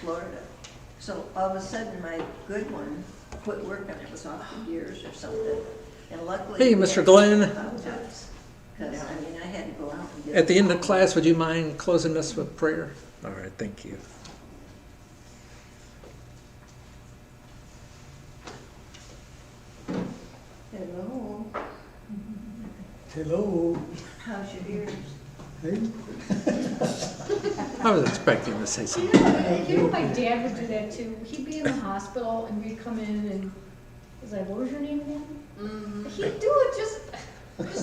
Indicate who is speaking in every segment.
Speaker 1: Florida. So all of a sudden, my good one quit working. It was off for years or something. And luckily.
Speaker 2: Hey, Mr. Glenn.
Speaker 1: Because, I mean, I had to go out and get.
Speaker 2: At the end of class, would you mind closing us with prayer? All right, thank you.
Speaker 1: Hello.
Speaker 3: Hello.
Speaker 1: How's your ears?
Speaker 3: Hey.
Speaker 2: I was expecting to say something.
Speaker 4: You know, my dad would do that too. He'd be in the hospital and we'd come in and he's like, what was your name again?
Speaker 5: Mm-hmm.
Speaker 4: He'd do it
Speaker 5: Just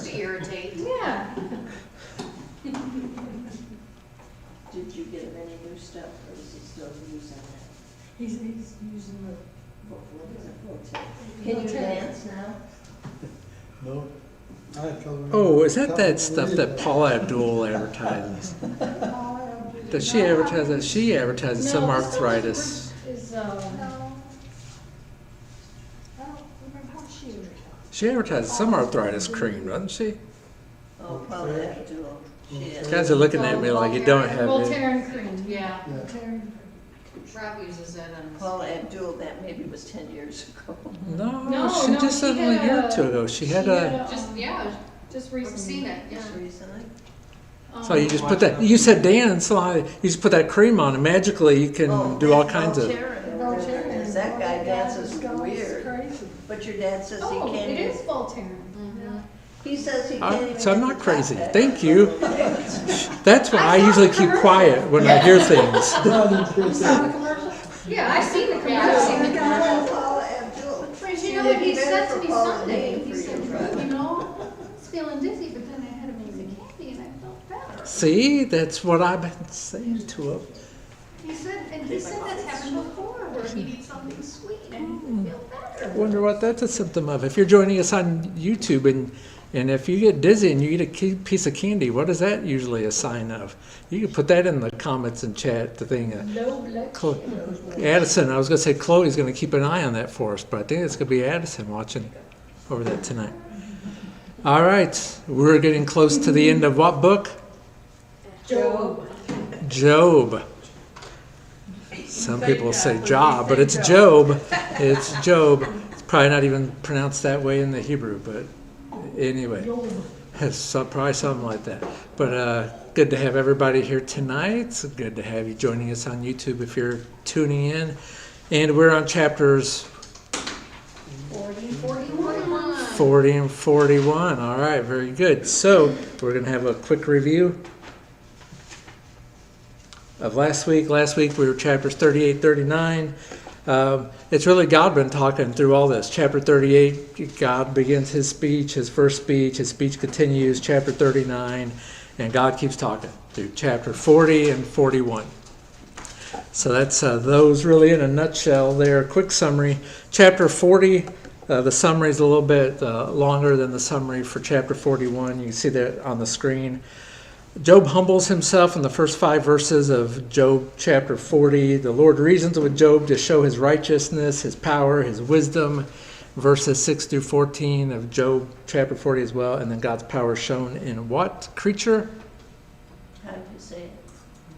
Speaker 5: to irritate.
Speaker 4: yeah.
Speaker 1: Did you get him any new stuff, or is he still using that?
Speaker 4: He's using the,
Speaker 1: What is it? Can you dance now?
Speaker 3: No. I had trouble.
Speaker 2: Oh, is that stuff that Paula Abdul advertises? Does she advertise that? She advertises some
Speaker 4: No, this
Speaker 2: arthritis.
Speaker 4: is, I don't remember how she was.
Speaker 2: She advertises some arthritis cream, doesn't she?
Speaker 1: Oh, probably have to do. She is.
Speaker 2: Guys are looking at me like you don't have it.
Speaker 4: Voltaren cream.
Speaker 5: Yeah,
Speaker 3: Yeah.
Speaker 4: Voltaren.
Speaker 5: Rob uses it and.
Speaker 1: Paula Abdul, that maybe was 10 years ago.
Speaker 2: No, she just said a year or two ago. She had a.
Speaker 5: Just, yeah,
Speaker 4: Just
Speaker 5: I've
Speaker 4: recently.
Speaker 5: seen it, yeah.
Speaker 1: Just recently.
Speaker 2: So you just put that. You said dance. So you just put that cream on, and magically you can do all kinds of.
Speaker 1: Voltaren. That guy dances
Speaker 4: It's
Speaker 1: weird.
Speaker 4: crazy.
Speaker 1: But your dad says he
Speaker 4: Oh,
Speaker 1: can't.
Speaker 4: it is Voltaren.
Speaker 5: Mhm.
Speaker 1: He says he can't even.
Speaker 2: So I'm
Speaker 1: get
Speaker 2: not
Speaker 1: the
Speaker 2: crazy.
Speaker 1: top back.
Speaker 2: Thank you. That's why I usually keep quiet when I hear things.
Speaker 4: Yeah, I seen the commercial.
Speaker 5: Yeah, I've seen the
Speaker 1: Paula Abdul.
Speaker 4: You know what he said to me
Speaker 1: Paula
Speaker 4: Sunday?
Speaker 1: Abdul
Speaker 4: He
Speaker 1: for
Speaker 4: said,
Speaker 1: your brother.
Speaker 4: you know, I was feeling dizzy, but then I had a piece of candy and I felt better.
Speaker 2: See, that's what I've been saying to him.
Speaker 4: He said that's happened before, where he needs something sweet and he feel better.
Speaker 2: Wonder what that's a symptom of. If you're joining us on YouTube and if you get dizzy and you eat a piece of candy, what is that usually a sign of? You can put that in the comments and chat. The thing.
Speaker 4: Low blood sugar.
Speaker 2: Addison, I was going to say Chloe's going to keep an eye on that for us, but I think it's going to be Addison watching over that tonight. All right, we're getting close to the end of what book?
Speaker 4: Job.
Speaker 2: Job. Some people say Job, but it's Job. It's Job. It's probably not even pronounced that way in the Hebrew, but anyway, it's probably something like that. But good to have everybody here tonight. It's good to have you joining us on YouTube if you're tuning in. And we're on chapters 40 and 41. All right, very good. So we're going to have a quick review of last week. Last week we were chapters 38, 39. It's really God been talking through all this. Chapter 38, God begins his speech, his first speech. His speech continues, chapter 39, and God keeps talking through chapter 40 and 41. So that's those really in a nutshell there. Quick summary. Chapter 40, the summary is a little bit longer than the summary for chapter 41. You can see that on the screen. Job humbles himself in the first 5 verses of Job chapter 40. The Lord reasons with Job to show his righteousness, his power, his wisdom. Verses 6 through 14 of Job chapter 40 as well. And then God's power shown in what creature?
Speaker 1: How do you say it?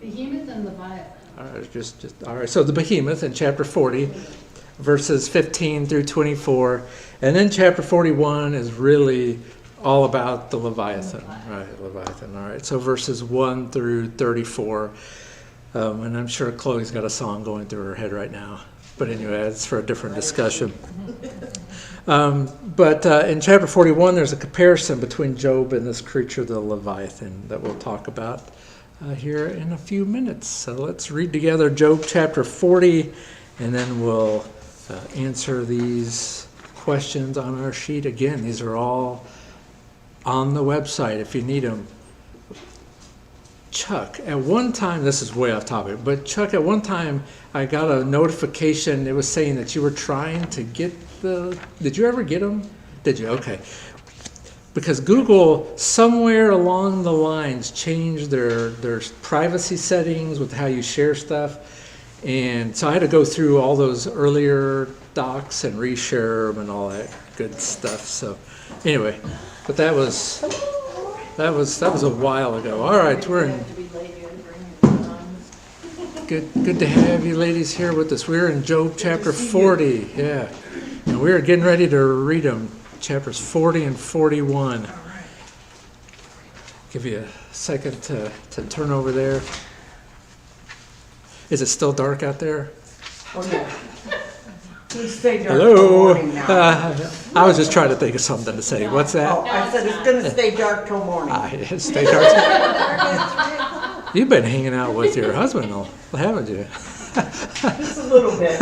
Speaker 4: Behemoth and Leviathan.
Speaker 2: All right, all right. So the behemoth in chapter 40, verses 15 through 24. And then chapter 41 is really all about the Leviathan. Right, Leviathan. All right, so verses 1 through 34. And I'm sure Chloe's got a song going through her head right now. But anyway, it's for a different discussion. But in chapter 41, there's a comparison between Job and this creature, the Leviathan, that we'll talk about here in a few minutes. So let's read together Job chapter 40, and then we'll answer these questions on our sheet. Again, these are all on the website if you need them. Chuck, at one time, this is way off topic, but Chuck, at one time I got a notification. It was saying that you were trying to get did you ever get them? Did you? Okay. Because Google, somewhere along the lines, changed their privacy settings with how you share stuff. And so I had to go through all those earlier docs and reshare them and all that good stuff. So anyway, but that was a while ago. All right, we're in.
Speaker 1: To be late, you had to bring your phone.
Speaker 2: Good to have you ladies here with us. We're in Job chapter 40. Yeah. And we're getting ready to read them, chapters 40 and 41. Give you a second to turn over there. Is it still dark out there?
Speaker 6: Oh, yeah. It's stay dark
Speaker 2: Hello.
Speaker 6: till morning now.
Speaker 2: I was just trying to think of something to say. What's that?
Speaker 6: Oh, I said it's gonna stay dark till morning.
Speaker 2: Stay dark. You've been hanging out with your husband, haven't you?
Speaker 6: Just a little bit.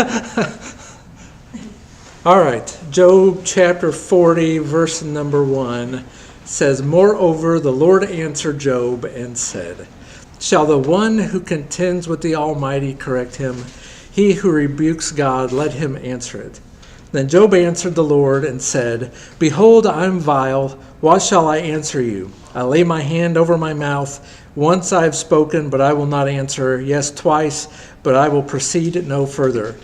Speaker 2: All right, Job chapter 40, verse number 1 says, "Moreover, the Lord answered Job and said, Shall the one who contends with the Almighty correct him? He who rebukes God, let him answer it. Then Job answered the Lord and said, Behold, I am vile. What shall I answer you? I lay my hand over my mouth. Once I have spoken, but I will not answer. Yes, twice, but I will proceed no further.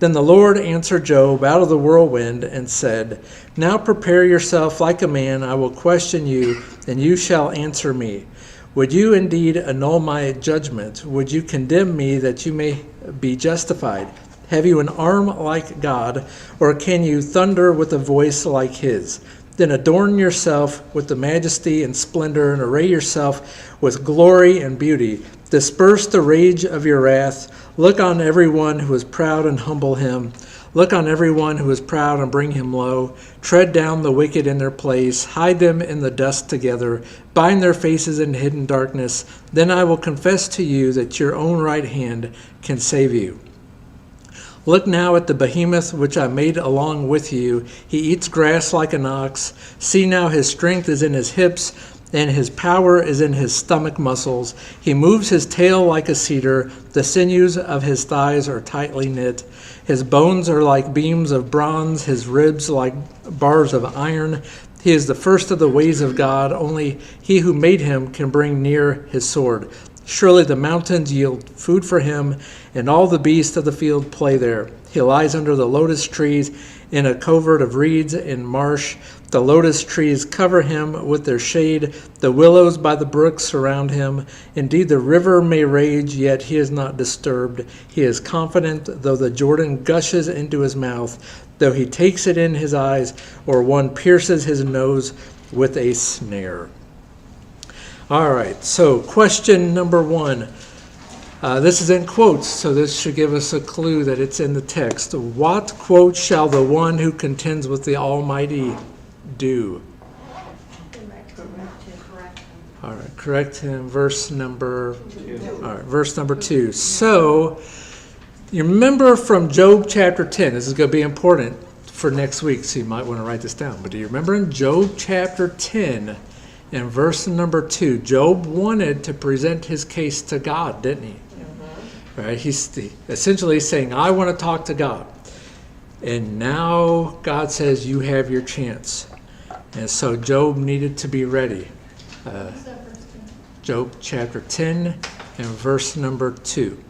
Speaker 2: Then the Lord answered Job out of the whirlwind and said, Now prepare yourself like a man. I will question you, and you shall answer me. Would you indeed annul my judgment? Would you condemn me that you may be justified? Have you an arm like God, or can you thunder with a voice like his? Then adorn yourself with the majesty and splendor, and array yourself with glory and beauty. Disperse the rage of your wrath. Look on everyone who is proud and humble him. Look on everyone who is proud and bring him low. Tread down the wicked in their place. Hide them in the dust together. Bind their faces in hidden darkness. Then I will confess to you that your own right hand can save you. Look now at the behemoth which I made along with you. He eats grass like an ox. See now his strength is in his hips, and his power is in his stomach muscles. He moves his tail like a cedar. The sinews of his thighs are tightly knit. His bones are like beams of bronze, his ribs like bars of iron. He is the first of the ways of God. Only he who made him can bring near his sword. Surely the mountains yield food for him, and all the beasts of the field play there. He lies under the lotus trees in a covert of reeds in marsh. The lotus trees cover him with their shade. The willows by the brook surround him. Indeed, the river may rage, yet he is not disturbed. He is confident, though the Jordan gushes into his mouth, though he takes it in his eyes, or one pierces his nose with a snare. All right, so question number 1. This is in quotes, so this should give us a clue that it's in the text. What, quote, shall the one who contends with the Almighty do?
Speaker 5: Correct.
Speaker 2: All right, correct him. Verse number 2. So, you remember from Job chapter 10, this is going to be important for next week, so you might want to write this down. But do you remember in Job chapter 10, in verse number 2, Job wanted to present his case to God, didn't he? Mm-hmm. Right? He's essentially saying, I want to talk to God. And now God says, you have your chance. And so Job needed to be ready. Job chapter 10 and verse number 2.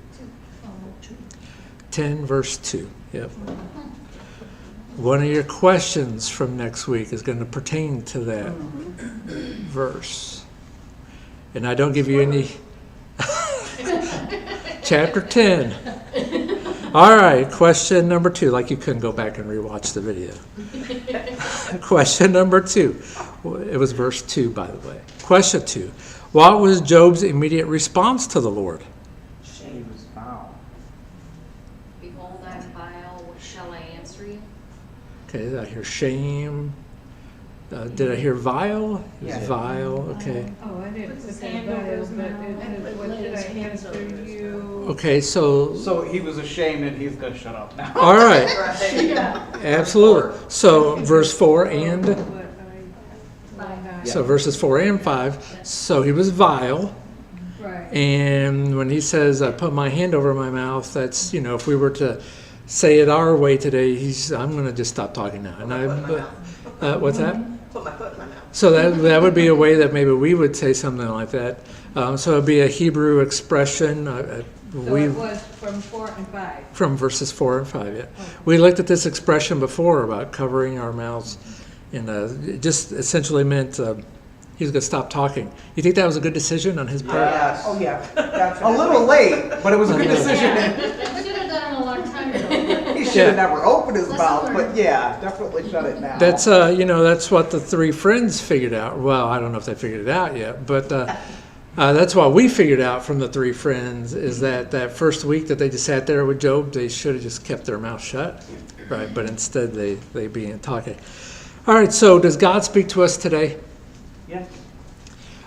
Speaker 2: 10 verse 2. Yep. One of your questions from next week is going to pertain to that verse. And I don't give you any... Chapter 10. All right, question number 2. Like you couldn't go back and rewatch the video. Question number 2. It was verse 2, by the way. Question 2. What was Job's immediate response to the Lord?
Speaker 6: Shame is foul.
Speaker 5: Behold, I am vile. What shall I answer you?
Speaker 2: Okay, did I hear shame? Did I hear vile? It was
Speaker 6: Yeah.
Speaker 2: vile, okay.
Speaker 4: Oh, I didn't
Speaker 5: Put his
Speaker 4: put
Speaker 5: hand
Speaker 4: that
Speaker 5: over his
Speaker 4: but it
Speaker 5: mouth.
Speaker 4: says, what did I answer you?
Speaker 2: Okay, so,
Speaker 7: So he was ashamed and he's gonna shut up now.
Speaker 2: all right,
Speaker 5: Yeah.
Speaker 2: absolutely. So verse 4 and,
Speaker 4: What I-
Speaker 2: so verses 4 and 5. So he was vile.
Speaker 4: Right.
Speaker 2: And when he says, I put my hand over my mouth, that's, if we were to say it our way today, I'm going to just stop talking now. And what's that?
Speaker 8: Put my foot in my mouth.
Speaker 2: So that would be a way that maybe we would say something like that. So it would be a Hebrew expression.
Speaker 4: So it was from 4 and 5.
Speaker 2: From verses 4 and 5, yeah. We looked at this expression before about covering our mouths. And it just essentially meant He was going to stop talking. You think that was a good decision on his part?
Speaker 7: Yes.
Speaker 6: Oh, yeah.
Speaker 7: A
Speaker 6: definitely.
Speaker 7: little late, but it was a good decision.
Speaker 4: Should have done it a long time ago.
Speaker 7: He should have
Speaker 2: Yeah.
Speaker 7: never opened his
Speaker 4: Lesson
Speaker 7: mouth,
Speaker 4: learned.
Speaker 7: but yeah, definitely shut it now.
Speaker 2: That's that's what the three friends figured out. Well, I don't know if they figured it out yet, but that's what we figured out from the three friends is that first week that they just sat there with Job, they should have just kept their mouth shut, right? But instead they began talking. All right. So does God speak to us today?
Speaker 7: Yeah.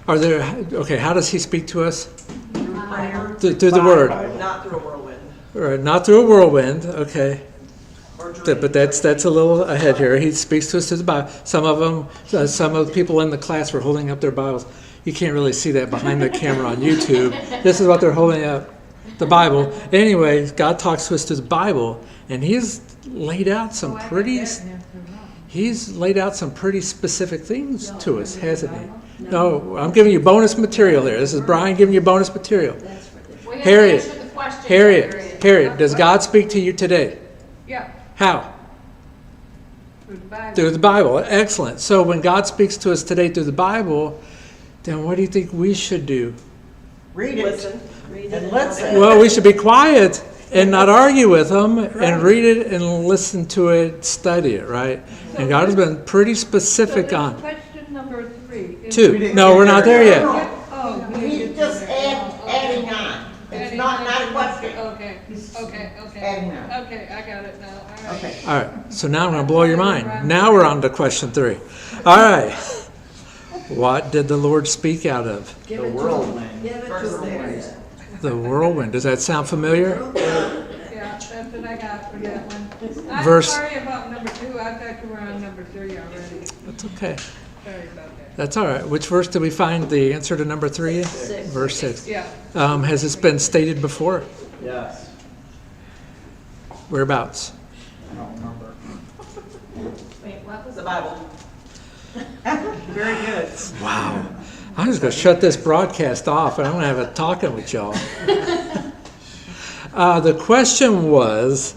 Speaker 2: Are there okay? How does He speak to us?
Speaker 1: Prayer.
Speaker 2: Through the Word,
Speaker 8: Not through a whirlwind
Speaker 2: all right? Not through a whirlwind. Okay.
Speaker 8: or dream.
Speaker 2: But that's a little ahead here. He speaks to us through the Bible. Some of the people in the class were holding up their Bibles. You can't really see that behind the camera on YouTube. This is what they're holding up, the Bible. Anyway, God talks to us through the Bible, and He's laid out some pretty specific things to us, hasn't He? No, I'm giving you bonus material here. This is Brian giving you bonus material.
Speaker 1: That's what they-
Speaker 5: We have to
Speaker 2: Harriet,
Speaker 5: answer the question.
Speaker 2: Harriet, does God speak to you today?
Speaker 9: Yeah,
Speaker 2: How?
Speaker 9: through the Bible.
Speaker 2: Through the Bible. Excellent. So when God speaks to us today through the Bible, then what do you think we should do?
Speaker 6: Read it
Speaker 8: Listen.
Speaker 1: read it
Speaker 6: and
Speaker 1: and
Speaker 6: listen.
Speaker 2: Well, we should be quiet and not argue with Him and read it and listen to it, study it, right? And God has been pretty specific
Speaker 9: So
Speaker 2: on
Speaker 9: this question number 3. is-
Speaker 2: two.
Speaker 7: didn't
Speaker 2: No,
Speaker 7: get
Speaker 2: we're not there
Speaker 7: there.
Speaker 2: yet.
Speaker 9: Oh,
Speaker 6: He's just adding on. It's not a question.
Speaker 9: Okay, okay,
Speaker 6: Adding
Speaker 9: okay.
Speaker 6: on.
Speaker 9: Okay, I got it now, all right.
Speaker 6: Okay.
Speaker 2: All right. So now I'm going to blow your mind. Now we're on to question 3. All right. What did the Lord speak out of?
Speaker 1: Give
Speaker 7: The
Speaker 1: it to
Speaker 7: whirlwind.
Speaker 1: him. Give it to
Speaker 8: Verse
Speaker 1: him.
Speaker 8: 6.
Speaker 2: The whirlwind. Does that sound familiar?
Speaker 9: Yeah, that's what I got for that one. I'm
Speaker 2: Verse-
Speaker 9: sorry about number 2, I thought you were on number 3 already.
Speaker 2: That's okay.
Speaker 9: Sorry about that.
Speaker 2: That's all right. Which verse did we find the answer to number 3?
Speaker 1: 6.
Speaker 2: Verse 6.
Speaker 9: Yeah,
Speaker 2: Has this been stated before?
Speaker 7: Yes.
Speaker 2: Whereabouts?
Speaker 7: I don't remember.
Speaker 8: Wait, what was the Bible?
Speaker 6: Very good.
Speaker 2: Wow. I'm just going to shut this broadcast off and I'm going to have a talking with y'all. The question was,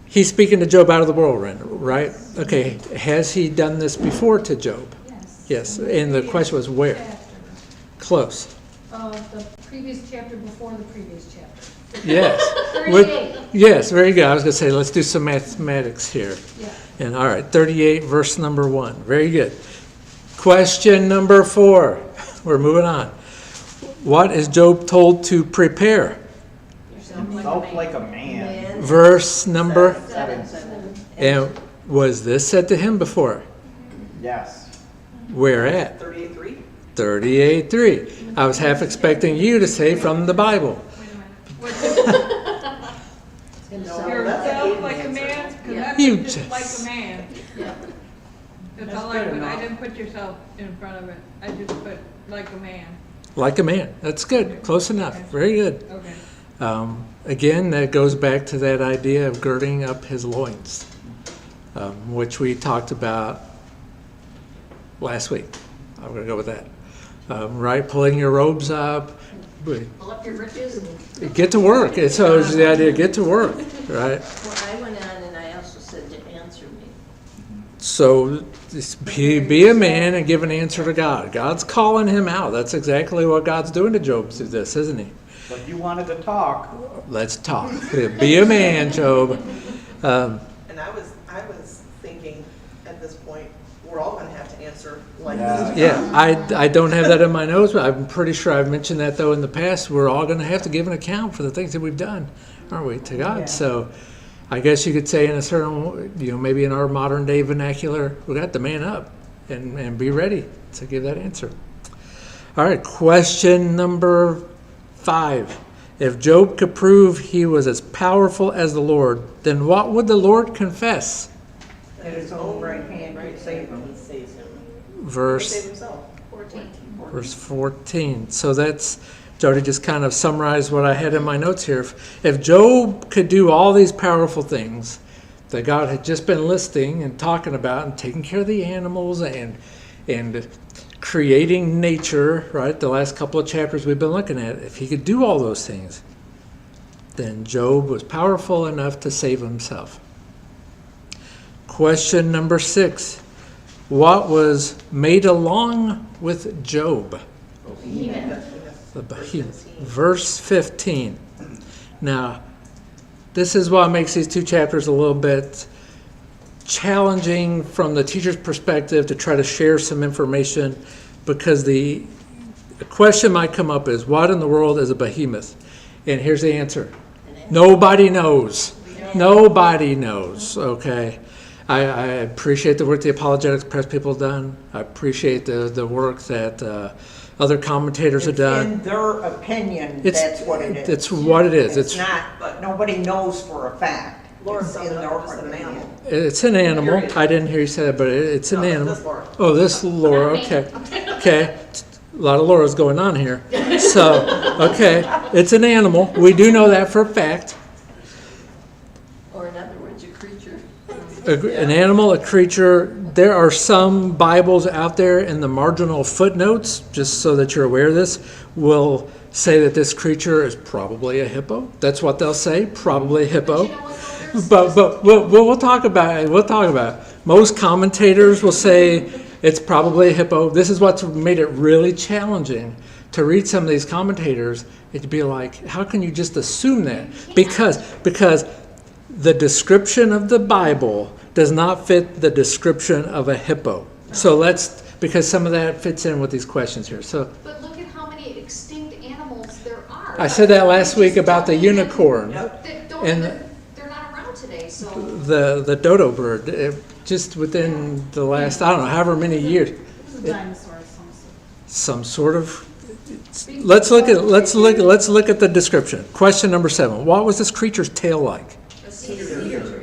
Speaker 2: he's speaking to Job out of the whirlwind, right? Okay, has he done this before to Job? Yes. And the question was where? Close.
Speaker 4: The previous chapter before the previous chapter.
Speaker 2: Yes.
Speaker 4: 38.
Speaker 2: Yes, very good. I was going to say, let's do some mathematics here.
Speaker 4: Yeah.
Speaker 2: And all right, 38, verse number 1. Very good. Question number 4. We're moving on. What is Job told to prepare?
Speaker 7: Felt like a man.
Speaker 1: Man.
Speaker 2: Verse number.
Speaker 1: 7.
Speaker 2: And was this said to him before?
Speaker 7: Yes.
Speaker 2: Where at?
Speaker 8: 38:3.
Speaker 2: 38:3. I was half expecting you to say from the Bible.
Speaker 9: wait a minute.
Speaker 1: Himself.
Speaker 9: Yourself like a man, because
Speaker 1: Yeah.
Speaker 9: that
Speaker 2: You
Speaker 9: was just like
Speaker 2: just-
Speaker 9: a man.
Speaker 1: Yeah.
Speaker 9: That's
Speaker 6: That's
Speaker 9: all I
Speaker 6: good
Speaker 9: put, I
Speaker 6: enough.
Speaker 9: didn't put yourself in front of it, I just put like a man.
Speaker 2: Like a man. That's good. Close enough. Very good.
Speaker 9: Okay.
Speaker 2: Again, that goes back to that idea of girding up his loins, which we talked about last week. I'm going to go with that. Right? Pulling your robes up.
Speaker 5: Pull up your britches and
Speaker 2: Get to work. So it's the idea, get to work, right?
Speaker 1: Well, I went on and I also said to answer me.
Speaker 2: So just be a man and give an answer to God. God's calling him out. That's exactly what God's doing to Job through this, isn't he?
Speaker 7: But you wanted to talk.
Speaker 2: Let's talk. Be a man, Job.
Speaker 8: And I was thinking at this point, we're all gonna have to answer like
Speaker 7: Yeah.
Speaker 8: this.
Speaker 2: Yeah, I don't have that in my notes, but I'm pretty sure I've mentioned that though in the past. We're all going to have to give an account for the things that we've done, aren't we, to God?
Speaker 6: Yeah.
Speaker 2: So I guess you could say in a certain, maybe in our modern day vernacular, we got to man up and be ready to give that answer. All right, question number 5. If Job could prove he was as powerful as the Lord, then what would the Lord confess?
Speaker 6: That his own right hand could save him.
Speaker 8: He saves him. He saves
Speaker 2: Verse
Speaker 8: himself.
Speaker 2: 14. So that's, Jody just kind of summarized what I had in my notes here. If Job could do all these powerful things that God had just been listing and talking about and taking care of the animals and creating nature, right? The last couple of chapters we've been looking at. If he could do all those things, then Job was powerful enough to save himself. Question number 6. what was made along with Job?
Speaker 4: Behemoth.
Speaker 2: The behemoth. Verse 15. Now, this is what makes these two chapters a little bit challenging from the teacher's perspective to try to share some information, because the question might come up is, what in the world is a behemoth? And here's the answer. Nobody knows. Nobody knows, okay? I appreciate the work the Apologetics Press people have done. I appreciate the work that other commentators have done.
Speaker 6: In their opinion,
Speaker 2: It's-
Speaker 6: that's what it is.
Speaker 2: It's what it is.
Speaker 6: It's not, but nobody knows for a fact.
Speaker 8: Laura
Speaker 6: It's
Speaker 8: summed
Speaker 6: in
Speaker 8: it
Speaker 6: their
Speaker 8: up as an
Speaker 6: opinion.
Speaker 8: animal.
Speaker 2: It's an animal. I didn't hear you say that, but it's an
Speaker 8: No,
Speaker 2: animal.
Speaker 8: this Laura.
Speaker 2: Oh, this Laura. Okay. Okay. A lot of Laura's going on here. So, okay. It's an animal. We do know that for a fact.
Speaker 1: Or in other words, a creature.
Speaker 2: An animal, a creature. There are some Bibles out there in the marginal footnotes, just so that you're aware of this, will say that this creature is probably a hippo. That's what they'll say, probably a hippo.
Speaker 5: But you know what, though?
Speaker 2: But we'll talk about it. We'll talk about it. Most commentators will say it's probably a hippo. This is what's made it really challenging to read some of these commentators. It'd be like, how can you just assume that? Because the description of the Bible does not fit the description of a hippo. So because some of that fits in with these questions here. So
Speaker 5: But look at how many extinct animals there are.
Speaker 2: I said that last week about the unicorn.
Speaker 5: That
Speaker 2: And
Speaker 5: they're not around today, so.
Speaker 2: the dodo bird, just within the last, I don't know, however many years.
Speaker 9: It's a dinosaur of some
Speaker 2: Some sort
Speaker 9: sort.
Speaker 2: of. Let's look at the description. Question number 7. What was this creature's tail like?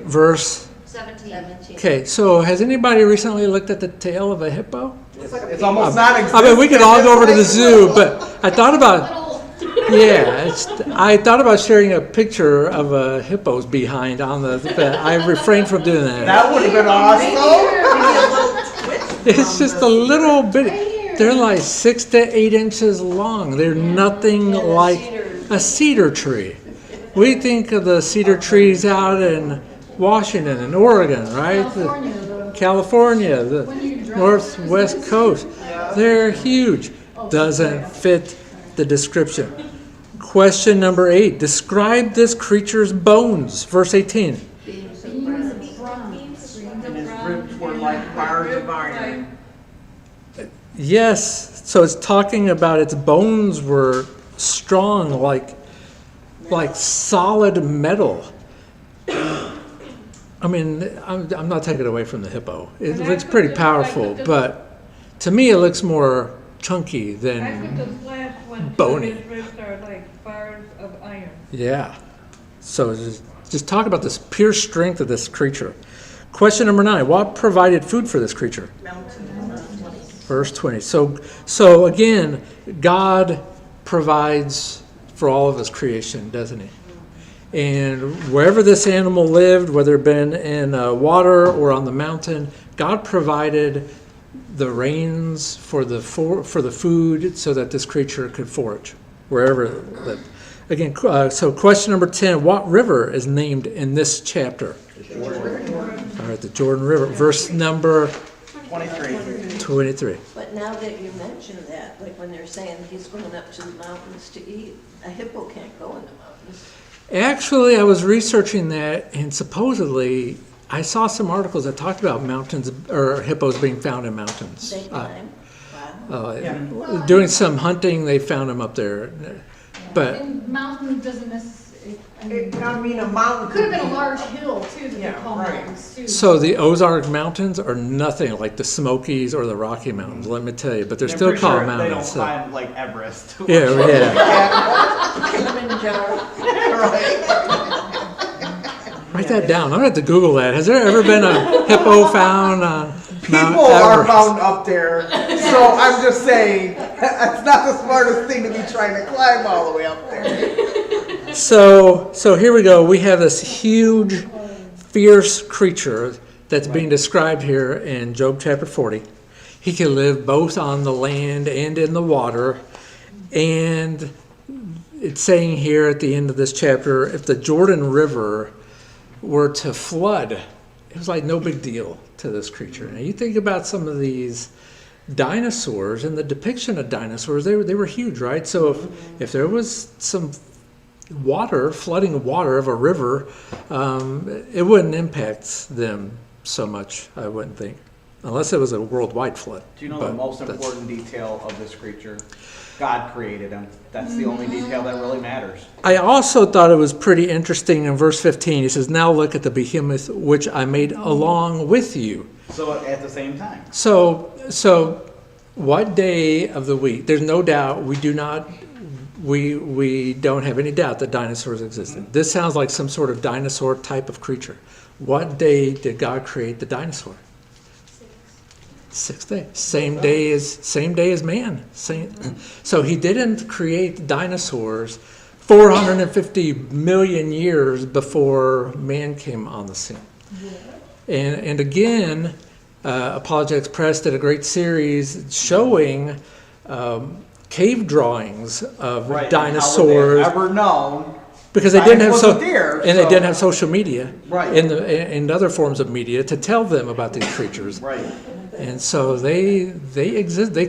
Speaker 2: Verse.
Speaker 5: 17.
Speaker 2: Okay, so has anybody recently looked at the tail of a hippo?
Speaker 7: It's almost not
Speaker 2: I
Speaker 7: existent.
Speaker 2: mean, we could all go over to the zoo, but I thought about.
Speaker 5: Little,
Speaker 2: I thought about sharing a picture of a hippo's behind on but I refrained from doing that.
Speaker 7: That would have been awesome.
Speaker 2: It's just a little bit. They're like 6 to 8 inches long. They're nothing like a cedar tree. We think of the cedar trees out in Washington and Oregon, right? California, the northwest coast. They're huge. Doesn't fit the description. Question number 8. Describe this creature's bones. Verse 18.
Speaker 6: And his ribs were like bars of iron.
Speaker 2: Yes. So it's talking about its bones were strong, like solid metal. I mean, I'm not taking it away from the hippo. It looks pretty powerful, but to me it looks more chunky
Speaker 9: I put
Speaker 2: than
Speaker 9: the last one,
Speaker 2: bony.
Speaker 9: his ribs are like bars of iron.
Speaker 2: Yeah. So just talk about this pure strength of this creature. Question number 9. What provided food for this creature? Verse 20. So again, God provides for all of his creation, doesn't he? And wherever this animal lived, whether it been in water or on the mountain, God provided the rains for the food so that this creature could forage wherever it lived. Again, so question number 10, what river is named in this chapter? All right, the Jordan River. Verse number 23.
Speaker 1: But now that you mention that, like when they're saying he's going up to the mountains to eat, a hippo can't go in the mountains.
Speaker 2: Actually, I was researching that, and supposedly I saw some articles that talked about mountains or hippos being found in mountains.
Speaker 1: They climb. Wow.
Speaker 2: Doing some hunting, they found them up there. But
Speaker 4: And mountain doesn't necessarily,
Speaker 6: I mean, a mountain.
Speaker 4: could have been a large hill too that they
Speaker 6: Yeah,
Speaker 4: call
Speaker 6: right.
Speaker 4: mountains too.
Speaker 2: so the Ozark Mountains are nothing like the Smokies or the Rocky Mountains, let me tell you. But they're
Speaker 7: I'm
Speaker 2: still
Speaker 7: pretty
Speaker 2: called
Speaker 7: sure
Speaker 2: mountains.
Speaker 7: They don't
Speaker 2: so-
Speaker 7: climb like Everest.
Speaker 2: Yeah.
Speaker 1: Kilimanjaro.
Speaker 2: Write that down. I'm going to have to Google that. Has there ever been a hippo found on Mount
Speaker 7: People are
Speaker 2: Everest?
Speaker 7: found up there, so I'm just saying that's not the smartest thing to be trying to climb all the way up there.
Speaker 2: So here we go. We have this huge, fierce creature that's being described here in Job chapter 40. He can live both on the land and in the water. And it's saying here at the end of this chapter, if the Jordan River were to flood, it was like no big deal to this creature. And you think about some of these dinosaurs and the depiction of dinosaurs, they were huge, right? So if there was some water, flooding of water of a river, it wouldn't impact them so much, I wouldn't think. Unless it was a worldwide flood.
Speaker 10: Do you know the most important detail of this creature? God created him. That's the only detail that really matters.
Speaker 2: I also thought it was pretty interesting in verse 15. He says, now look at the behemoth which I made along with you.
Speaker 10: So at the same time.
Speaker 2: So what day of the week? There's no doubt we don't have any doubt that dinosaurs existed. This sounds like some sort of dinosaur type of creature. What day did God create the dinosaur? Sixth day. Same day as man. So he didn't create dinosaurs 450 million years before man came on the scene. And again, Apologetics Press did a great series showing cave drawings of dinosaurs.
Speaker 10: How were they ever known?
Speaker 2: Because they didn't have
Speaker 10: they
Speaker 2: didn't have social media,
Speaker 10: right,
Speaker 2: and other forms of media to tell them about these creatures,
Speaker 10: right.
Speaker 2: And so they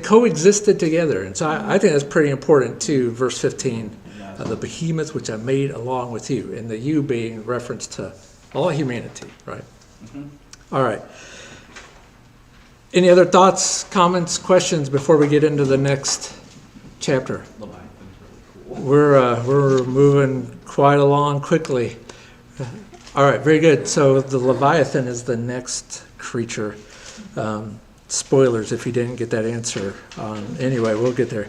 Speaker 2: coexisted together, and so I think that's pretty important too. Verse 15, the behemoth which I made along with you, and the you being reference to all humanity, right? Mm-hmm. All right. Any other thoughts, comments, questions before we get into the next chapter? We're moving quite along quickly. All right, very good. So the Leviathan is the next creature. Spoilers if you didn't get that answer. Anyway, we'll get there.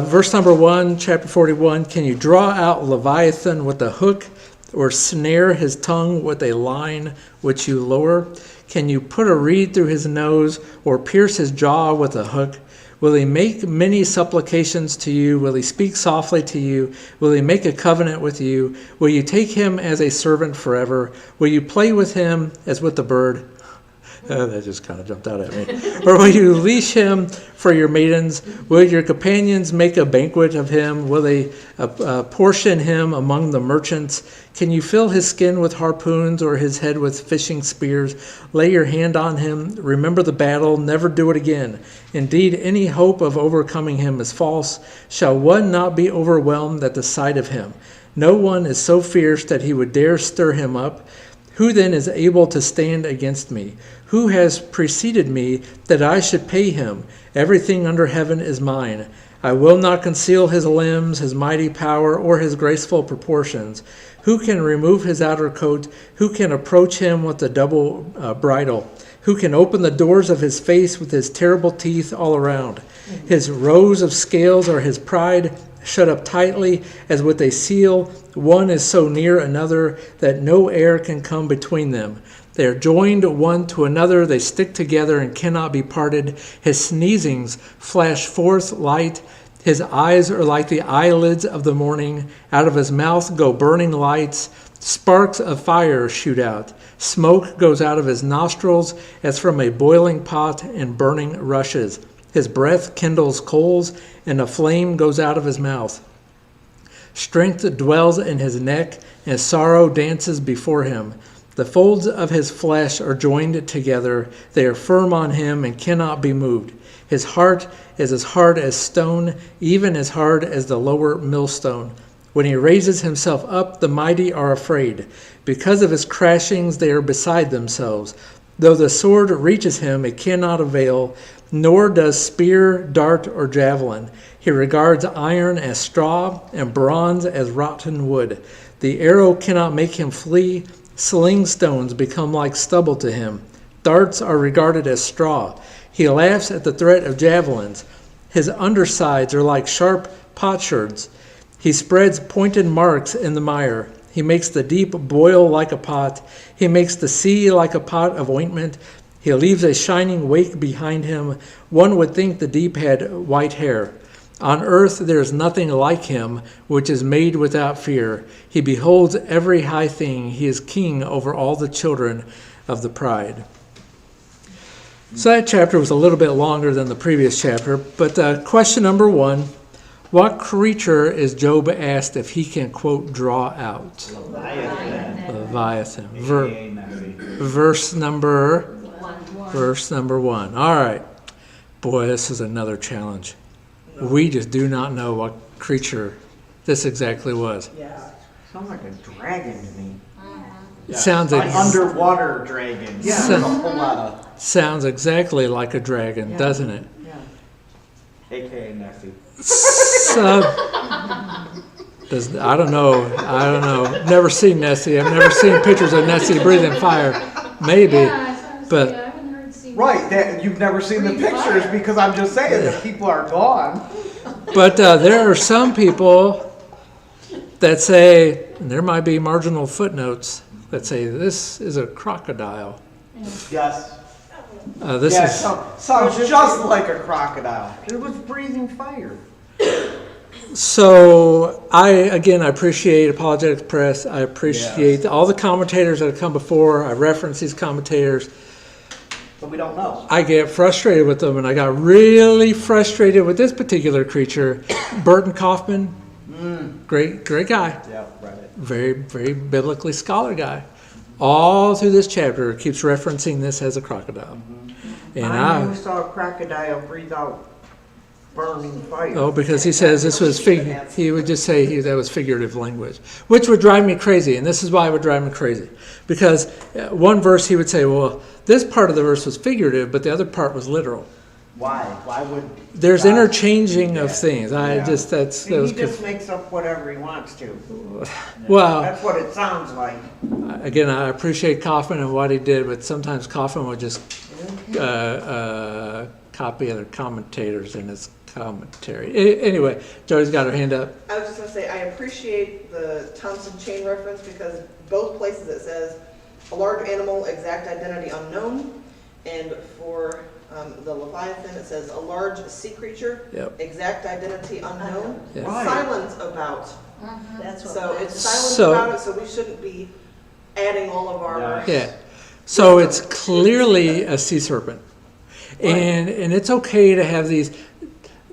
Speaker 2: Verse number 1, chapter 41. Can you draw out Leviathan with a hook, or snare his tongue with a line which you lower? Can you put a reed through his nose, or pierce his jaw with a hook? Will he make many supplications to you? Will he speak softly to you? Will he make a covenant with you? Will you take him as a servant forever? Will you play with him as with the bird? That just kind of jumped out at me. Or will you leash him for your maidens? Will your companions make a banquet of him? Will they portion him among the merchants? Can you fill his skin with harpoons, or his head with fishing spears? Lay your hand on him. Remember the battle. Never do it again. Indeed, any hope of overcoming him is false. Shall one not be overwhelmed at the sight of him? No one is so fierce that he would dare stir him up. Who then is able to stand against me? Who has preceded me that I should pay him? Everything under heaven is mine. I will not conceal his limbs, his mighty power, or his graceful proportions. Who can remove his outer coat? Who can approach him with the double bridle? Who can open the doors of his face with his terrible teeth all around? His rows of scales are his pride, shut up tightly as with a seal. One is so near another that no air can come between them. They are joined one to another. They stick together and cannot be parted. His sneezings flash forth light. His eyes are like the eyelids of the morning. Out of his mouth go burning lights. Sparks of fire shoot out. Smoke goes out of his nostrils as from a boiling pot and burning rushes. His breath kindles coals, and a flame goes out of his mouth. Strength dwells in his neck, and sorrow dances before him. The folds of his flesh are joined together. They are firm on him and cannot be moved. His heart is as hard as stone, even as hard as the lower millstone. When he raises himself up, the mighty are afraid. Because of his crashings, they are beside themselves. Though the sword reaches him, it cannot avail, nor does spear, dart, or javelin. He regards iron as straw and bronze as rotten wood. The arrow cannot make him flee. Sling stones become like stubble to him. Darts are regarded as straw. He laughs at the threat of javelins. His undersides are like sharp potsherds. He spreads pointed marks in the mire. He makes the deep boil like a pot. He makes the sea like a pot of ointment. He leaves a shining wake behind him. One would think the deep had white hair. On earth there is nothing like him, which is made without fear. He beholds every high thing. He is king over all the children of the pride. So that chapter was a little bit longer than the previous chapter, but question number 1, what creature is Job asked if he can, quote, draw out?
Speaker 10: Leviathan.
Speaker 2: Leviathan. verse number
Speaker 5: One.
Speaker 2: verse number 1. All right. Boy, this is another challenge. We just do not know what creature this exactly was.
Speaker 8: Yeah.
Speaker 6: Sounds like a dragon to me.
Speaker 2: It sounds
Speaker 10: An
Speaker 2: like
Speaker 10: underwater dragon.
Speaker 6: Yeah.
Speaker 10: There's a whole lot of,
Speaker 2: sounds exactly like a dragon,
Speaker 6: Yeah.
Speaker 2: doesn't it?
Speaker 6: Yeah.
Speaker 10: AKA Nessie.
Speaker 2: I don't know. Never seen Nessie. I've never seen pictures of Nessie breathing fire. Maybe.
Speaker 4: Yeah, I was
Speaker 2: but-
Speaker 4: gonna say, I haven't heard seen.
Speaker 10: Right, that, you've never seen the pictures because I'm just saying that people are gone.
Speaker 2: But there are some people that say, and there might be marginal footnotes that say this is a crocodile.
Speaker 10: Yes.
Speaker 2: This
Speaker 10: Yeah,
Speaker 2: is
Speaker 10: sounds just like a crocodile.
Speaker 6: It was breathing fire.
Speaker 2: so. I appreciate Apologetics Press. I appreciate all the commentators that have come before. I reference these commentators.
Speaker 10: But we don't know.
Speaker 2: I get frustrated with them, and I got really frustrated with this particular creature, Burton Kaufman. Great guy.
Speaker 10: Yeah, right.
Speaker 2: Very, very biblically scholar guy. All through this chapter, keeps referencing this as a crocodile. And
Speaker 6: I never saw a crocodile breathe out burning fire.
Speaker 2: because he says this was he would just say that was figurative language, which would drive me crazy. And this is why it would drive me crazy, because one verse he would say, well, this part of the verse was figurative, but the other part was literal.
Speaker 10: Why? Why would
Speaker 2: There's
Speaker 10: God-
Speaker 2: interchanging of
Speaker 10: Yeah.
Speaker 2: things.
Speaker 10: Yeah.
Speaker 6: He just makes up whatever he wants to.
Speaker 2: well.
Speaker 6: That's what it sounds like.
Speaker 2: Again, I appreciate Kaufman and what he did, but sometimes Kaufman would just copy other commentators in his commentary. Anyway, Joey's got her hand up.
Speaker 8: I was just gonna say, I appreciate the Thompson chain reference because both places it says a large animal, exact identity unknown, and for the Leviathan it says a large sea creature,
Speaker 2: Yep.
Speaker 8: exact identity unknown.
Speaker 2: Yeah.
Speaker 6: Why?
Speaker 8: Silence about.
Speaker 1: That's what.
Speaker 8: So it's silence
Speaker 2: So-
Speaker 8: about it, so we shouldn't be adding all of our.
Speaker 10: Yeah.
Speaker 2: Yeah. So it's clearly a sea serpent. And it's okay to have these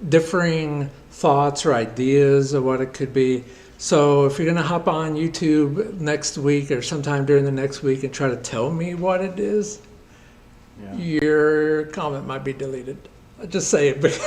Speaker 2: differing thoughts or ideas of what it could be. So if you're going to hop on YouTube next week or sometime during the next week and try to tell me what it is, your comment might be deleted. I just say it because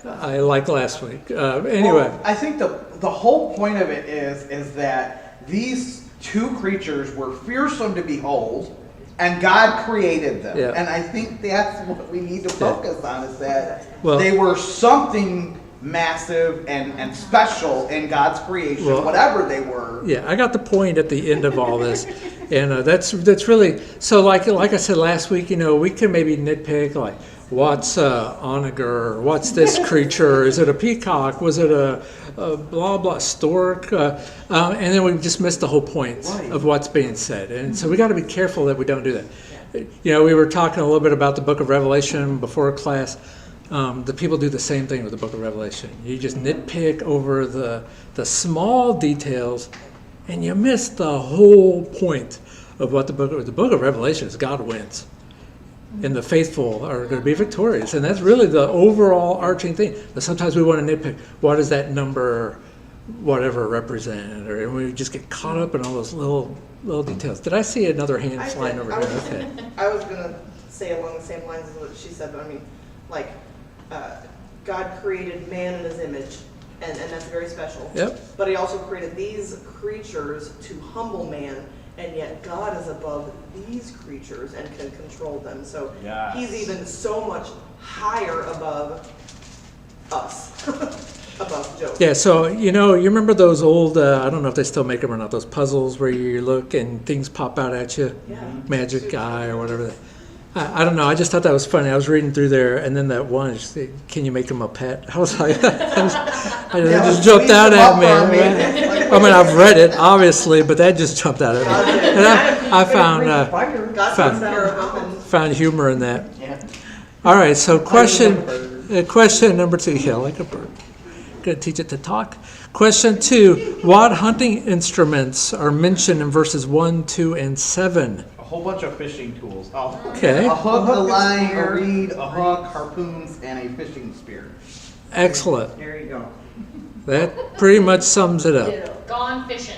Speaker 2: I like last week. Anyway.
Speaker 10: Well, I think the whole point of it is that these two creatures were fearsome to behold, and God created them.
Speaker 2: Yeah.
Speaker 10: And I think that's what we need to focus on, is that
Speaker 2: Well-
Speaker 10: they were something massive and special in God's creation,
Speaker 2: Well-
Speaker 10: whatever they were.
Speaker 2: Yeah, I got the point at the end of all this, and that's really so. Like I said last week, we can maybe nitpick like what's onager, what's this creature? Is it a peacock? Was it a blah blah stork? And then we just missed the whole point of what's being said, and so we got to be careful that we don't do that. We were talking a little bit about the Book of Revelation before class. The people do the same thing with the Book of Revelation. You just nitpick over the small details, and you miss the whole point of what the Book of Revelation is. God wins, and the faithful are going to be victorious, and that's really the overall arching thing. But sometimes we want to nitpick. What does that number, whatever, represent? And we just get caught up in all those little details. Did I see another hand
Speaker 8: I
Speaker 2: flying
Speaker 8: did.
Speaker 2: over
Speaker 8: I
Speaker 2: here?
Speaker 8: was-
Speaker 2: Okay.
Speaker 8: I was gonna say along the same lines as what she said, but I mean, like, God created man in his image, and that's very special.
Speaker 2: Yep.
Speaker 8: But he also created these creatures to humble man, and yet God is above these creatures and can control them. So
Speaker 10: Yes.
Speaker 8: he's even so much higher above us, above Job.
Speaker 2: Yeah, so you remember those old I don't know if they still make them or not, those puzzles where you look and things pop out at you,
Speaker 8: Yeah.
Speaker 2: Magic Guy or whatever. I don't know. I just thought that was funny. I was reading through there, and then that one, can you make him a pet? I was like, that just jumped out at me. I mean, I've read it obviously, but that just jumped out at me. And I found
Speaker 8: God
Speaker 2: Fun.
Speaker 8: puts there above him.
Speaker 2: found humor in that.
Speaker 6: Yeah.
Speaker 2: All right, so question number 2. Yeah, like a bird. Gonna teach it to talk. Question 2: what hunting instruments are mentioned in verses 1, 2, and 7?
Speaker 10: A whole bunch of fishing tools. Oh.
Speaker 2: Okay.
Speaker 10: A hook, a line, a
Speaker 6: spear,
Speaker 10: reed, a hook, harpoons, and a fishing spear.
Speaker 2: Excellent.
Speaker 6: There you go.
Speaker 2: That pretty much sums it up.
Speaker 5: Gone fishing.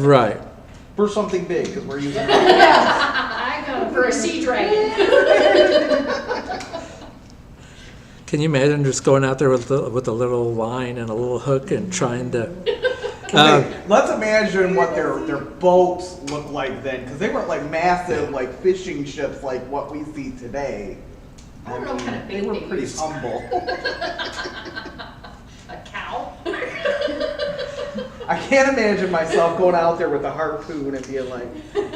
Speaker 2: Right.
Speaker 10: for something big, because we're using.
Speaker 4: I got it for a sea dragon.
Speaker 2: Can you imagine just going out there with a little line and a little hook and trying to?
Speaker 10: Okay, let's imagine what their boats look like then, because they weren't like massive like fishing ships like what we see today.
Speaker 5: I don't know what kind of
Speaker 10: They
Speaker 5: bait
Speaker 10: were
Speaker 5: they
Speaker 10: pretty
Speaker 5: used.
Speaker 10: humble.
Speaker 5: A cow?
Speaker 10: I can't imagine myself going out there with a harpoon and being like,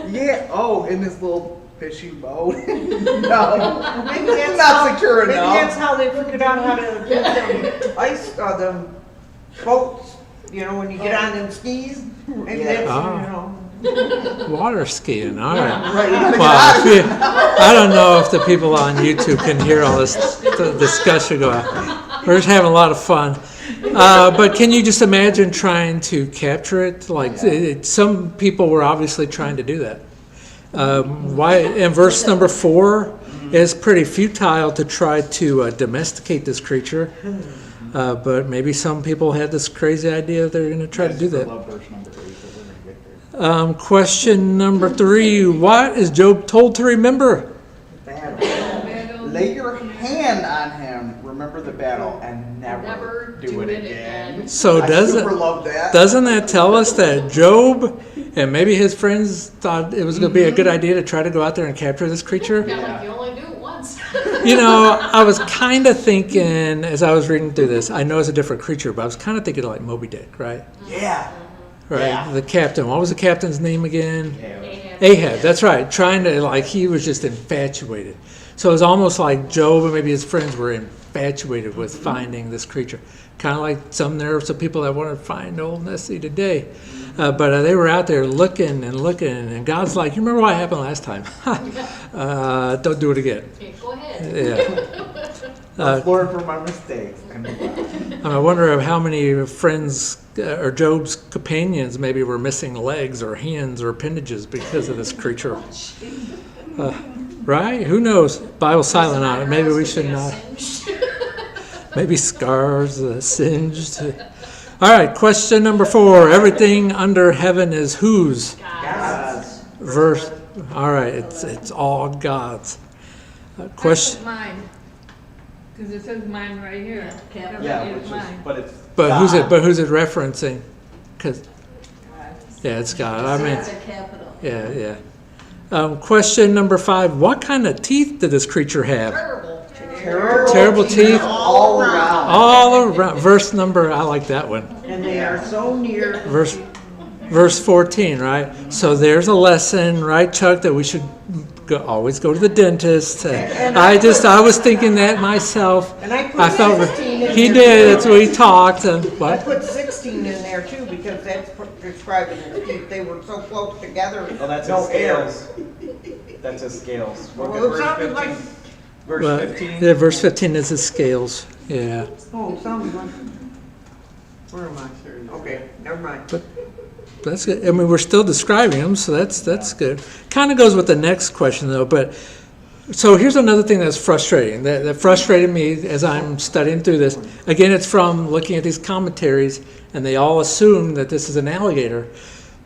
Speaker 10: yeah, oh, in this little fishing boat. No,
Speaker 6: Maybe
Speaker 10: it's not secure
Speaker 6: maybe that's
Speaker 10: enough.
Speaker 6: how they figured out how to get them them boats, you know, when you get on them skis. Maybe
Speaker 10: Yeah.
Speaker 6: that's,
Speaker 2: Oh.
Speaker 6: you know.
Speaker 2: Water skiing, all right.
Speaker 10: Right, you gotta get
Speaker 2: Wow,
Speaker 10: out of it.
Speaker 2: I don't know if the people on YouTube can hear all this discussion go on. We're just having a lot of fun. But can you just imagine trying to capture it? Like some people were obviously trying to do that. Why? In verse number 4, it's pretty futile to try to domesticate this creature. But maybe some people had this crazy idea they're going to try to do that.
Speaker 10: I love verse number 8, but we're gonna get there.
Speaker 2: Question number 3. What is Job told to remember?
Speaker 10: Lay your hand on him, remember the battle, and never do it again.
Speaker 2: So
Speaker 10: I
Speaker 2: doesn't
Speaker 10: super love that.
Speaker 2: doesn't that tell us that Job and maybe his friends thought it was going to be a good idea to try to go out there and capture this creature?
Speaker 5: Yeah, like you only do it once.
Speaker 2: You know, I was kind of thinking as I was reading through this, I know it's a different creature, but I was kind of thinking like Moby Dick, right?
Speaker 10: Yeah.
Speaker 2: Right.
Speaker 10: Yeah.
Speaker 2: The captain. What was the captain's name again?
Speaker 10: Yeah.
Speaker 2: Ahab, that's right. Trying to, like, he was just infatuated. So it was almost like Job and maybe his friends were infatuated with finding this creature. Kind of like some people that want to find old Nessie today. But they were out there looking, and God's like, you remember what happened last time? Don't do it again.
Speaker 5: Okay, go ahead.
Speaker 2: Yeah.
Speaker 10: Let's learn from our mistakes.
Speaker 2: I wonder how many friends or Job's companions maybe were missing legs or hands or appendages because of this creature. Right? Who knows? Bible's silent on it. Maybe we should not. Maybe scars, singed. All right, question number 4. Everything under heaven is whose?
Speaker 6: God's.
Speaker 2: Verse. All right, it's all God's. Question.
Speaker 9: Mine. Because it says mine right here.
Speaker 1: Yeah,
Speaker 10: Yeah,
Speaker 9: Everything
Speaker 10: which
Speaker 9: is
Speaker 10: is,
Speaker 9: mine.
Speaker 10: but it's.
Speaker 2: But
Speaker 10: God.
Speaker 2: who's it referencing? 'Cause yeah, it's God. I mean,
Speaker 1: It's a capital.
Speaker 2: yeah. Question number 5. What kind of teeth did this creature have?
Speaker 5: Terrible.
Speaker 2: Terrible teeth
Speaker 6: All around.
Speaker 2: all around. Verse number, I like that one.
Speaker 6: And they are so near.
Speaker 2: Verse 14, right? So there's a lesson, right, Chuck, that we should always go to the dentist. I was thinking that myself.
Speaker 6: And I put
Speaker 2: I felt
Speaker 6: 16 in
Speaker 2: he
Speaker 6: there,
Speaker 2: did.
Speaker 6: too.
Speaker 2: That's what he talked. And
Speaker 6: I
Speaker 2: what?
Speaker 6: put 16 in there too, because that's describing the teeth. They were so close together.
Speaker 11: Oh, that's
Speaker 6: no
Speaker 11: his
Speaker 6: air.
Speaker 11: scales. That's his scales. Look
Speaker 6: Well, it
Speaker 11: at verse
Speaker 6: sounded
Speaker 11: 15.
Speaker 6: like-
Speaker 11: Verse
Speaker 2: Well,
Speaker 11: 15.
Speaker 2: yeah, verse 15 is his scales. Yeah.
Speaker 6: Oh, it sounded like. Where am I? Okay, never mind.
Speaker 2: That's good. I mean, we're still describing them, so that's good. Kind of goes with the next question, though. But so here's another thing that's frustrating. That frustrated me as I'm studying through this. Again, it's from looking at these commentaries, and they all assume that this is an alligator.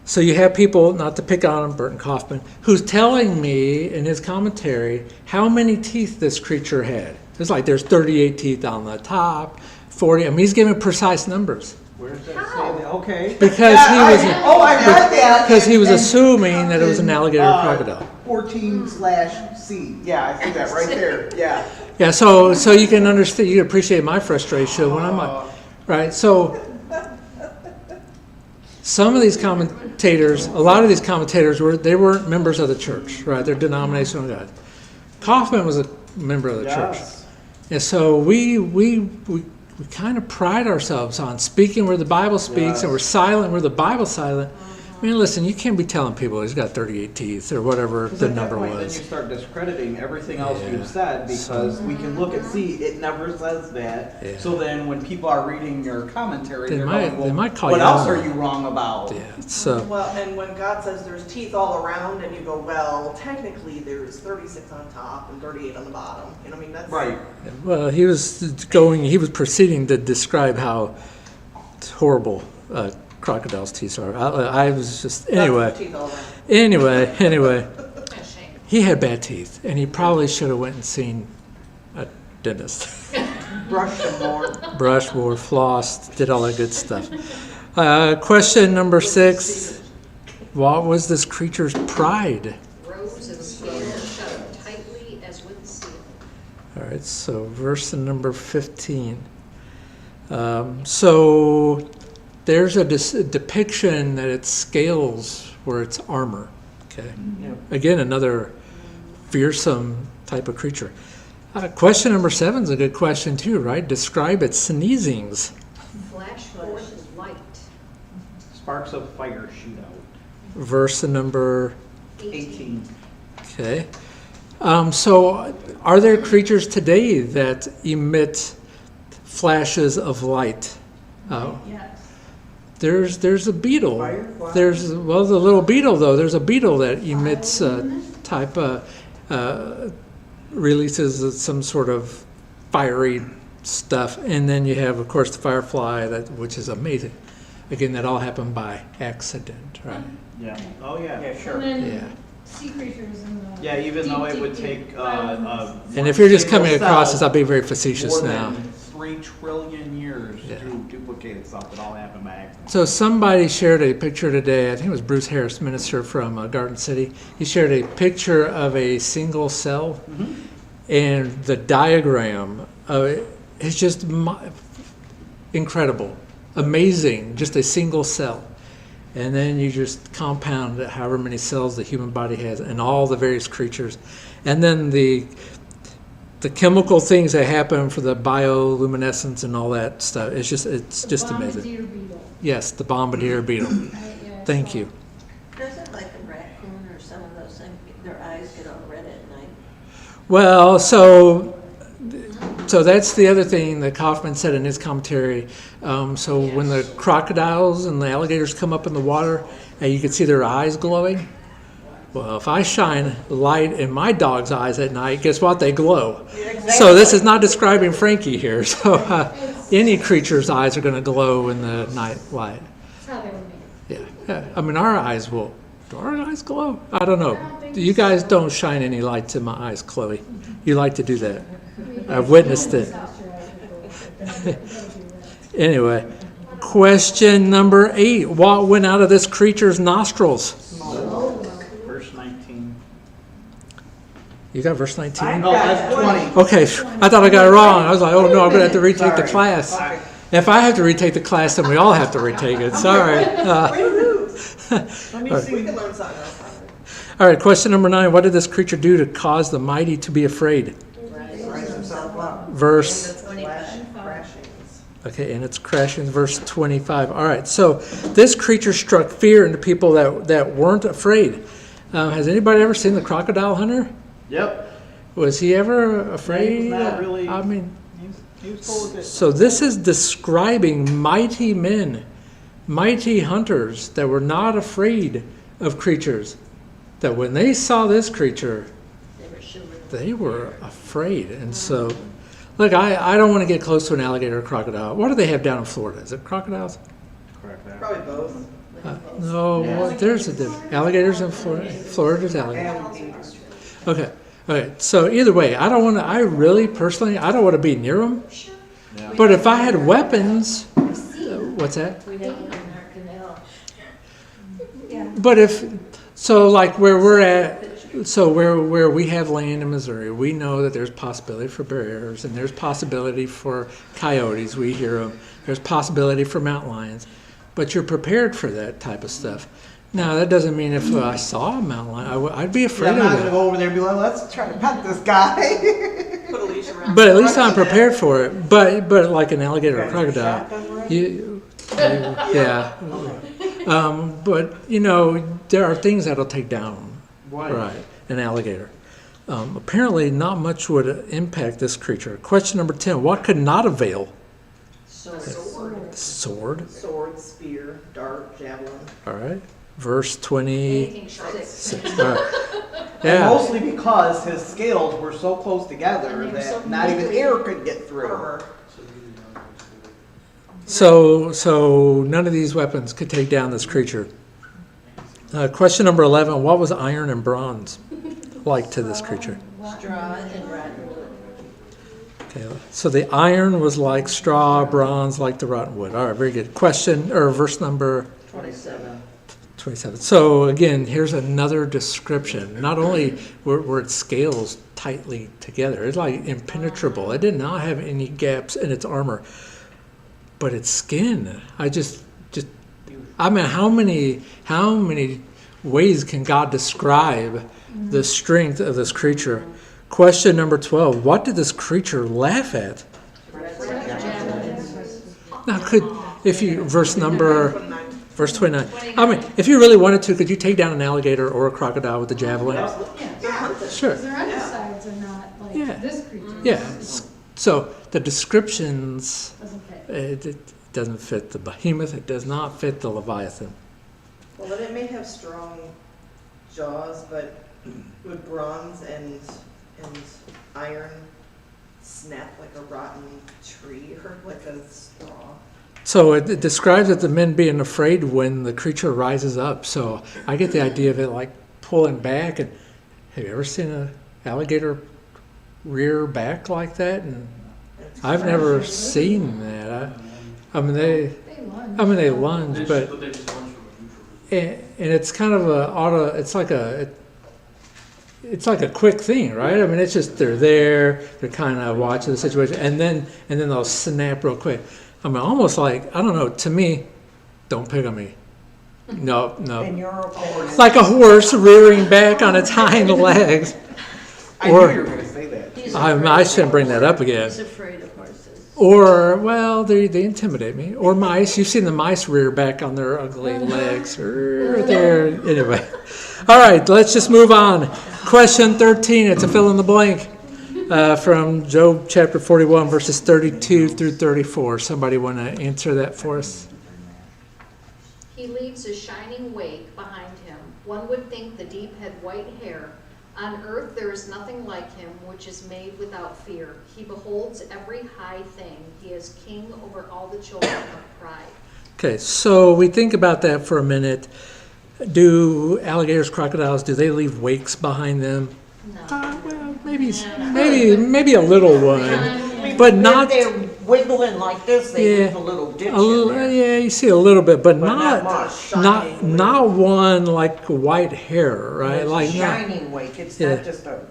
Speaker 2: So you have people, not to pick on him, Burton Kaufman, who's telling me in his commentary how many teeth this creature had. It's like there's 38 teeth on the top, 40. I mean, he's giving precise numbers.
Speaker 11: Where does that say that? Okay.
Speaker 2: Because
Speaker 10: I read that.
Speaker 2: he was
Speaker 10: and
Speaker 2: assuming that it was an alligator or crocodile.
Speaker 10: 14/C. Yeah, I see that right there. Yeah.
Speaker 2: Yeah, so you can understand, you can appreciate my frustration when I'm like, right? So some of these commentators, a lot of these commentators weren't members of the church, right? They're denominational guys. Kaufman was a member of the church,
Speaker 11: Yes.
Speaker 2: and so we kind of pride ourselves on speaking where the Bible speaks, and we're silent where the Bible's silent. I mean, listen, you can't be telling people he's got 38 teeth or whatever the
Speaker 10: At that
Speaker 2: number
Speaker 10: point,
Speaker 2: was.
Speaker 10: Then you start discrediting everything else
Speaker 2: Yeah.
Speaker 10: you've said because we can look and see it never says that.
Speaker 2: Yeah.
Speaker 10: So then when people are reading your commentary,
Speaker 2: They
Speaker 10: they're
Speaker 2: might-
Speaker 10: going, well,
Speaker 2: they might call
Speaker 10: what
Speaker 2: you
Speaker 10: else
Speaker 2: out.
Speaker 10: are you wrong about?
Speaker 2: Yeah, so
Speaker 8: Well, and when God says there's teeth all around, and you go, well, technically there's 36 on top and 38 on the bottom. You know, I mean, that's.
Speaker 10: Right.
Speaker 2: well, he was proceeding to describe how horrible crocodile's teeth are. I was just, anyway.
Speaker 8: Teeth all around.
Speaker 2: Anyway.
Speaker 5: A shame.
Speaker 2: He had bad teeth, and he probably should have went and seen a dentist.
Speaker 6: Brush some more.
Speaker 2: Brushed, wore, flossed, did all that good stuff. Question number 6. What was this creature's pride?
Speaker 5: Rows of scales shut tightly as with seal.
Speaker 2: All right, so verse number 15. So there's a depiction that its scales were its armor. Okay.
Speaker 6: Yeah.
Speaker 2: Again, another fearsome type of creature. Question number 7 is a good question too, right? Describe its sneezings.
Speaker 5: Flash forth light.
Speaker 11: Sparks of fire shoot out.
Speaker 2: Verse number
Speaker 11: 18.
Speaker 2: Okay. So are there creatures today that emit flashes of light?
Speaker 9: Yes.
Speaker 2: There's a beetle.
Speaker 6: Firefly.
Speaker 2: There's the little beetle though. There's a beetle that emits type releases some sort of fiery stuff, and then you have of course the firefly which is amazing. Again, that all happened by accident, right?
Speaker 11: Yeah. Oh, yeah.
Speaker 6: Yeah, sure.
Speaker 4: And then
Speaker 2: Yeah.
Speaker 4: sea creatures in the.
Speaker 11: Yeah, even though it
Speaker 4: deep,
Speaker 11: would
Speaker 4: deep,
Speaker 11: take,
Speaker 4: deep islands.
Speaker 2: And if you're just
Speaker 11: single
Speaker 2: coming across
Speaker 11: cell,
Speaker 2: this, I'll be very facetious
Speaker 11: more
Speaker 2: now.
Speaker 11: than 3 trillion years
Speaker 2: Yeah.
Speaker 11: to duplicate itself. It all happened by accident.
Speaker 2: So somebody shared a picture today, I think it was Bruce Harris, minister from Garden City. He shared a picture of a single cell, and the diagram of it is just incredible, amazing, just a single cell. And then you just compound however many cells the human body has and all the various creatures. And then the chemical things that happen for the bioluminescence and all that stuff. It's just amazing.
Speaker 4: Bombardier beetle.
Speaker 2: Yes, the bombardier beetle.
Speaker 4: Yeah,
Speaker 2: Thank
Speaker 4: so-
Speaker 2: you.
Speaker 1: Doesn't like a raccoon or some of those things, their eyes get all red at night?
Speaker 2: Well, so that's the other thing that Kaufman said in his commentary. So when the crocodiles and the alligators come up in the water, and you can see their eyes glowing. Well, if I shine light in my dog's eyes at night, guess what? They glow. So this is not describing Frankie here. So any creature's eyes are going to glow in the night light.
Speaker 4: That's how they were made.
Speaker 2: Yeah. I mean, our eyes will. Do our eyes glow? I don't know.
Speaker 4: I don't think
Speaker 2: You guys don't shine any lights in my eyes, Chloe. You like to do that. I've witnessed it. Anyway, question number 8. What went out of this creature's nostrils?
Speaker 11: Verse 19.
Speaker 2: You got verse 19?
Speaker 6: No, that's 20.
Speaker 2: Okay, I thought I got it wrong. I was like, oh no, I'm going to have to retake the class.
Speaker 6: Sorry.
Speaker 2: If I have to retake the class, then we all have to retake it. Sorry.
Speaker 8: Let me see. We can learn something else.
Speaker 2: All right, question number 9. What did this creature do to cause the mighty to be afraid?
Speaker 6: Rise himself up.
Speaker 2: Verse,
Speaker 6: Crashings.
Speaker 2: okay, and it's crashing, verse 25. All right, so this creature struck fear into people that weren't afraid. Has anybody ever seen the Crocodile Hunter?
Speaker 11: Yep.
Speaker 2: Was he ever afraid?
Speaker 11: He was not really-
Speaker 2: I mean,
Speaker 11: He was told that.
Speaker 2: so this is describing mighty men, mighty hunters that were not afraid of creatures. That when they saw this creature,
Speaker 1: They were shivering.
Speaker 2: they were afraid. And so, look, I don't want to get close to an alligator or crocodile. What do they have down in Florida? Is it crocodiles?
Speaker 11: Correct that.
Speaker 8: Probably both.
Speaker 2: No,
Speaker 11: Yeah.
Speaker 2: well, there's a difference. Alligators in Florida. Florida's alligators. Okay. So either way, I don't want to. I really personally, I don't want to be near them.
Speaker 11: Yeah.
Speaker 2: But if I had weapons, what's that?
Speaker 1: We have one in our canal.
Speaker 2: But if so, like where we're at, so where we have land in Missouri, we know that there's possibility for bears and there's possibility for coyotes. We hear them. There's possibility for mountain lions, but you're prepared for that type of stuff. Now that doesn't mean if I saw a mountain lion, I'd be
Speaker 10: Yeah,
Speaker 2: afraid
Speaker 10: I'm not
Speaker 2: of
Speaker 10: gonna
Speaker 2: it.
Speaker 10: go over there and be like, let's try to pet this guy.
Speaker 8: Put a leash around.
Speaker 2: But at least I'm prepared for it. But like an alligator or crocodile, yeah. But there are things that'll take down, right? An alligator. Apparently, not much would impact this creature. Question number 10: what could not avail?
Speaker 8: Sword.
Speaker 2: Sword.
Speaker 8: Sword, spear, dart, javelin.
Speaker 2: All right. Verse 26.
Speaker 5: Anything sharp.
Speaker 2: All right.
Speaker 10: And
Speaker 2: Yeah.
Speaker 10: mostly because his scales were so close together
Speaker 4: And they were
Speaker 10: that
Speaker 4: so
Speaker 10: not even
Speaker 4: moving.
Speaker 10: air could get through.
Speaker 8: Armor.
Speaker 2: So none of these weapons could take down this creature. Question number 11, what was iron and bronze like to this creature?
Speaker 1: Straw and rotten wood.
Speaker 2: Okay, so the iron was like straw, bronze like the rotten wood. All right, very good. Question, or verse number
Speaker 1: 27.
Speaker 2: 27. So again, here's another description. Not only were its scales tightly together, it's like impenetrable. It did not have any gaps in its armor. But its skin, I mean, how many ways can God describe the strength of this creature? Question number 12, what did this creature laugh at? Now verse 29. I mean, if you really wanted to, could you take down an alligator or a crocodile with a javelin? Sure.
Speaker 4: Their undersides are not like
Speaker 2: Yeah.
Speaker 4: this creature.
Speaker 2: Yeah. So the descriptions,
Speaker 4: Doesn't fit.
Speaker 2: it doesn't fit the behemoth. It does not fit the leviathan.
Speaker 8: Well, then it may have strong jaws, but would bronze and iron snap like a rotten tree or like a straw?
Speaker 2: So it describes it the men being afraid when the creature rises up. So I get the idea of it like pulling back. And have you ever seen an alligator rear back like that? And I've never seen that. I mean they lunge, but and it's kind of it's like a quick thing, right? I mean, it's just they're there, they're kind of watching the situation, and then they'll snap real quick. I mean, almost like, I don't know, to me, don't pick on me. No.
Speaker 6: In your opinion.
Speaker 2: Like a horse rearing back on its hind legs.
Speaker 10: I knew you were going to say that.
Speaker 2: I shouldn't bring that up again.
Speaker 1: He's afraid of horses.
Speaker 2: Or, well, they intimidate me. Or mice. You've seen the mice rear back on their ugly legs. Anyway. All right, let's just move on. Question 13. It's a fill in the blank from Job chapter 41, verses 32 through 34. Somebody want to answer that for us?
Speaker 5: He leaves a shining wake behind him. One would think the deep had white hair. On earth there is nothing like him, which is made without fear. He beholds every high thing. He is king over all the children of pride.
Speaker 2: Okay, so we think about that for a minute. Do alligators, crocodiles, do they leave wakes behind them?
Speaker 5: No.
Speaker 2: Well, maybe a little one, but not.
Speaker 6: If they're wiggling like this, they leave a little ditch in there.
Speaker 2: Yeah, you see a little bit, but
Speaker 6: not much.
Speaker 2: not one like white hair, right?
Speaker 6: It's
Speaker 2: Like
Speaker 6: a shining wake. It's
Speaker 2: Yeah.
Speaker 6: not just a.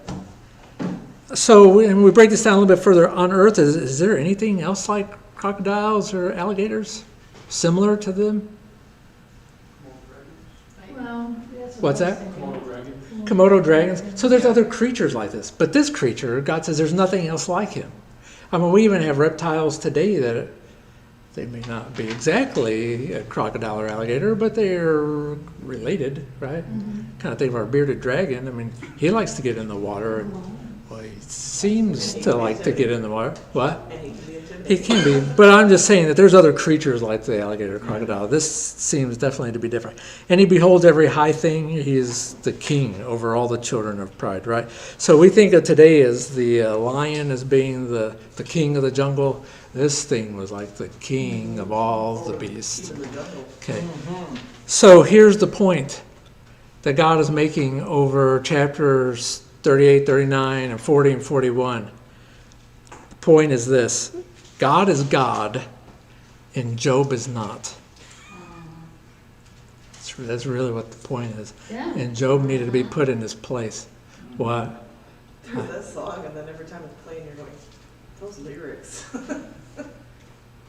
Speaker 2: So, and we break this down a little bit further. On Earth, is there anything else like crocodiles or alligators similar to them?
Speaker 4: Well, that's
Speaker 2: What's
Speaker 4: what I was
Speaker 2: that?
Speaker 4: thinking.
Speaker 2: Komodo dragons. So there's other creatures like this, but this creature, God says, there's nothing else like him. I mean, we even have reptiles today that they may not be exactly a crocodile or alligator, but they're related, right? Kind of think of our bearded dragon. I mean, he likes to get in the water. And, well, he seems to like to get in the water. What? He can be, but I'm just saying that there's other creatures like the alligator, crocodile. This seems definitely to be different. And he beholds every high thing. He is the king over all the children of pride, right? So we think of today as the lion as being the king of the jungle. This thing was like the king of all the beasts. Okay. So here's the point that God is making over chapters 38, 39, and 40 and 41. The point is this. God is God, and Job is not. That's really what the point is.
Speaker 4: Yeah.
Speaker 2: And Job needed to be put in his place. What?
Speaker 8: There's that song, and then every time it's playing, you're going, those lyrics.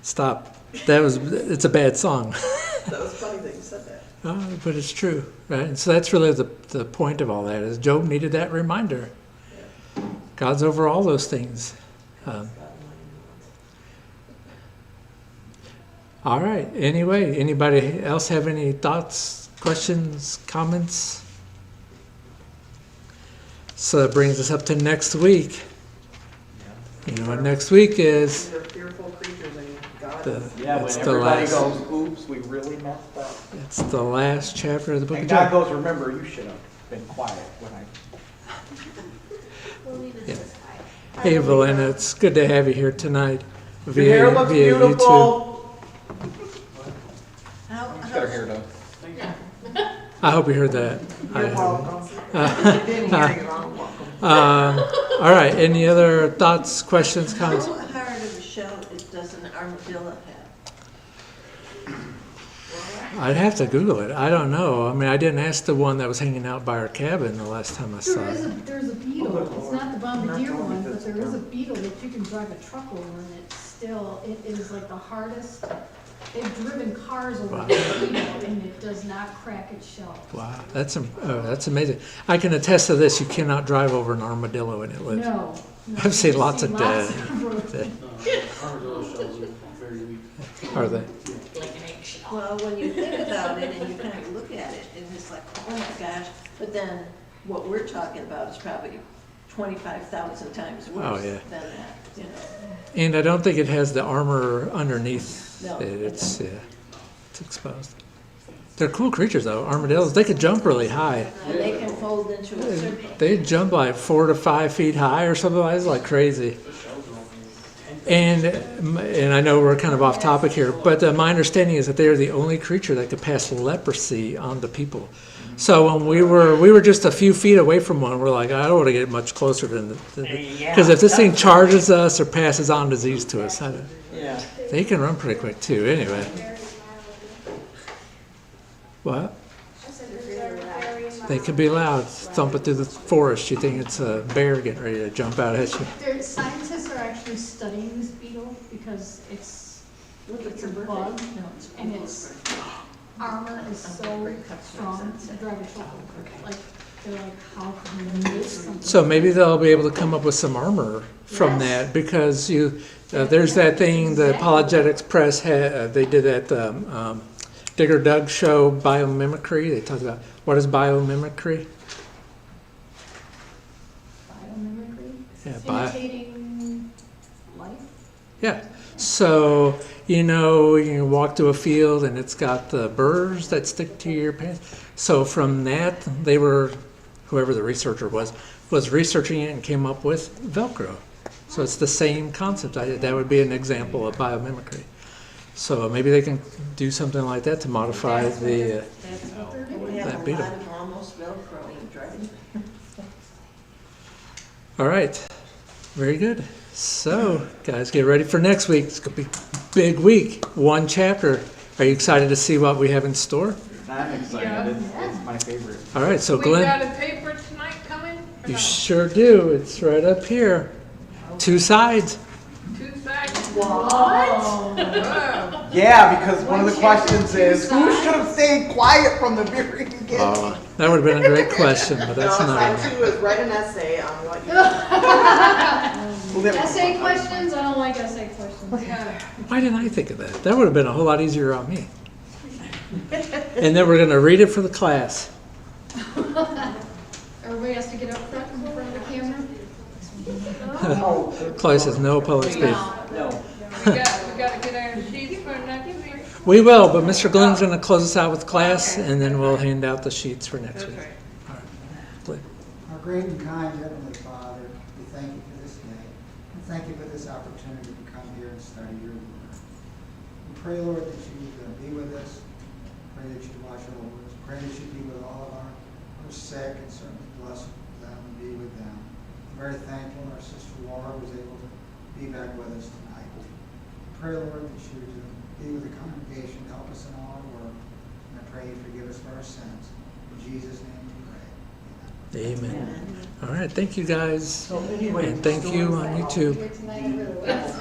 Speaker 2: Stop. It's a bad song.
Speaker 8: That was funny that you said that.
Speaker 2: But it's true, right? And so that's really the point of all that is Job needed that reminder. God's over all those things. All right. Anyway, anybody else have any thoughts, questions, comments? So that brings us up to next week. You know what next week is?
Speaker 8: These are fearful creatures, and God
Speaker 2: The-
Speaker 8: is...
Speaker 10: Yeah, when
Speaker 2: It's the
Speaker 10: everybody
Speaker 2: last-
Speaker 10: goes, oops, we really messed up.
Speaker 2: It's the last chapter of the book
Speaker 10: And
Speaker 2: of
Speaker 10: God
Speaker 2: Job.
Speaker 10: goes, remember, you should have been quiet when I...
Speaker 5: We'll leave it
Speaker 2: Yeah.
Speaker 5: this high.
Speaker 2: Hey, Valena, it's good to have you here tonight
Speaker 6: Your hair looks beautiful.
Speaker 2: I hope you heard that.
Speaker 6: You're
Speaker 2: I-
Speaker 6: welcome. If you didn't hear you, I'm welcome.
Speaker 2: All right, any other thoughts, questions, comments?
Speaker 1: How hard of a shell does an armadillo have?
Speaker 2: I'd have to Google it. I don't know. I mean, I didn't ask the one that was hanging out by our cabin the last time I saw it.
Speaker 4: There's a beetle, it's not the bombardier one, but there is a beetle that you can drive a truck over, and it's still, it is like the hardest, they've driven cars over
Speaker 2: Wow.
Speaker 4: the beetle, and it does not crack its shell.
Speaker 2: Wow, that's amazing. I can attest to this. You cannot drive over an armadillo and it lives.
Speaker 4: No.
Speaker 2: I've seen lots of dead.
Speaker 4: dead.
Speaker 11: Armadillo shells are very weak.
Speaker 2: Are they?
Speaker 1: Well, when you think about it and you kind of look at it, and it's like, oh my gosh, but then what we're talking about is probably 25,000 times
Speaker 2: Oh,
Speaker 1: worse
Speaker 2: yeah.
Speaker 1: than that, you know.
Speaker 2: And I don't think it has the armor underneath
Speaker 1: No.
Speaker 2: it. It's exposed. They're cool creatures though. Armadillos. They could jump really high.
Speaker 1: And they can fold into a circle.
Speaker 2: They jump like 4 to 5 feet high or something like that. It's like crazy. And I know we're kind of off topic here, but my understanding is that they are the only creature that could pass leprosy on to people. So when we were just a few feet away from one, we're like, I don't want to get much closer than because if this thing charges us or passes on disease to us,
Speaker 6: Yeah.
Speaker 2: they can run pretty quick too. Anyway, what? They could be loud, thumping through the forest. You think it's a bear getting ready to jump out at you.
Speaker 4: Scientists are actually studying this beetle because it's a bug, and its armor is so strong to drive a truck over. Like, they're like, how can you miss something?
Speaker 2: So maybe they'll be able to come up with some armor from that because there's that thing the Apologetics Press had. They did that Digger Doug show, biomimicry. They talked about what is biomimicry.
Speaker 4: Biomimicry?
Speaker 2: Yeah,
Speaker 4: Imitating life?
Speaker 2: Yeah. So, you can walk to a field and it's got the burrs that stick to your pants. So from that, whoever the researcher was researching it and came up with Velcro. So it's the same concept. That would be an example of biomimicry. So maybe they can do something like that to modify the
Speaker 1: We
Speaker 2: that
Speaker 1: have a
Speaker 2: beetle.
Speaker 1: lot of almost Velcroing driving.
Speaker 2: All right. Very good. So, guys, get ready for next week. It's going to be a big week. 1 chapter. Are you excited to see what we have in store?
Speaker 10: I'm excited.
Speaker 9: Yeah.
Speaker 10: It's my favorite.
Speaker 2: All right. So,
Speaker 9: We
Speaker 2: Glenn,
Speaker 9: got a paper tonight coming? Or
Speaker 2: you
Speaker 9: not?
Speaker 2: sure do. It's right up here. 2 sides.
Speaker 9: 2 sides?
Speaker 4: What?
Speaker 9: Whoa.
Speaker 10: Yeah, because one of the questions is who should have stayed quiet from the very beginning?
Speaker 2: Oh, that would have been a great question, but that's
Speaker 8: No,
Speaker 2: not
Speaker 8: side
Speaker 2: it.
Speaker 8: 2 is write an essay on what you.
Speaker 4: Essay questions? I don't like essay questions.
Speaker 9: Yeah.
Speaker 2: Why didn't I think of that? That would have been a whole lot easier on me. And then we're going to read it for the class.
Speaker 4: Everybody has to get up front in front of the camera?
Speaker 2: Class says no public speaking.
Speaker 6: No.
Speaker 9: We got to get our sheets for next week.
Speaker 2: We will, but Mr. Glenn's going to close us out with class, and then we'll hand out the sheets for next week. All right. Glenn.
Speaker 3: Our great and kind Heavenly Father, we thank you for this day. And thank you for this opportunity to come here and study your word. We pray, Lord, that you be with us. Pray that you watch over us. Pray that you be with all of our sick and certainly bless them and be with them. I'm very thankful our sister Laura was able to be back with us tonight. Pray, Lord, that you would be with the congregation, help us in all our work. And I pray you forgive us for our sins. In Jesus' name we pray. Amen.
Speaker 2: Amen. All right. Thank you, guys.
Speaker 6: So anyway,
Speaker 2: And thank you on YouTube.
Speaker 4: Here tonight, everybody.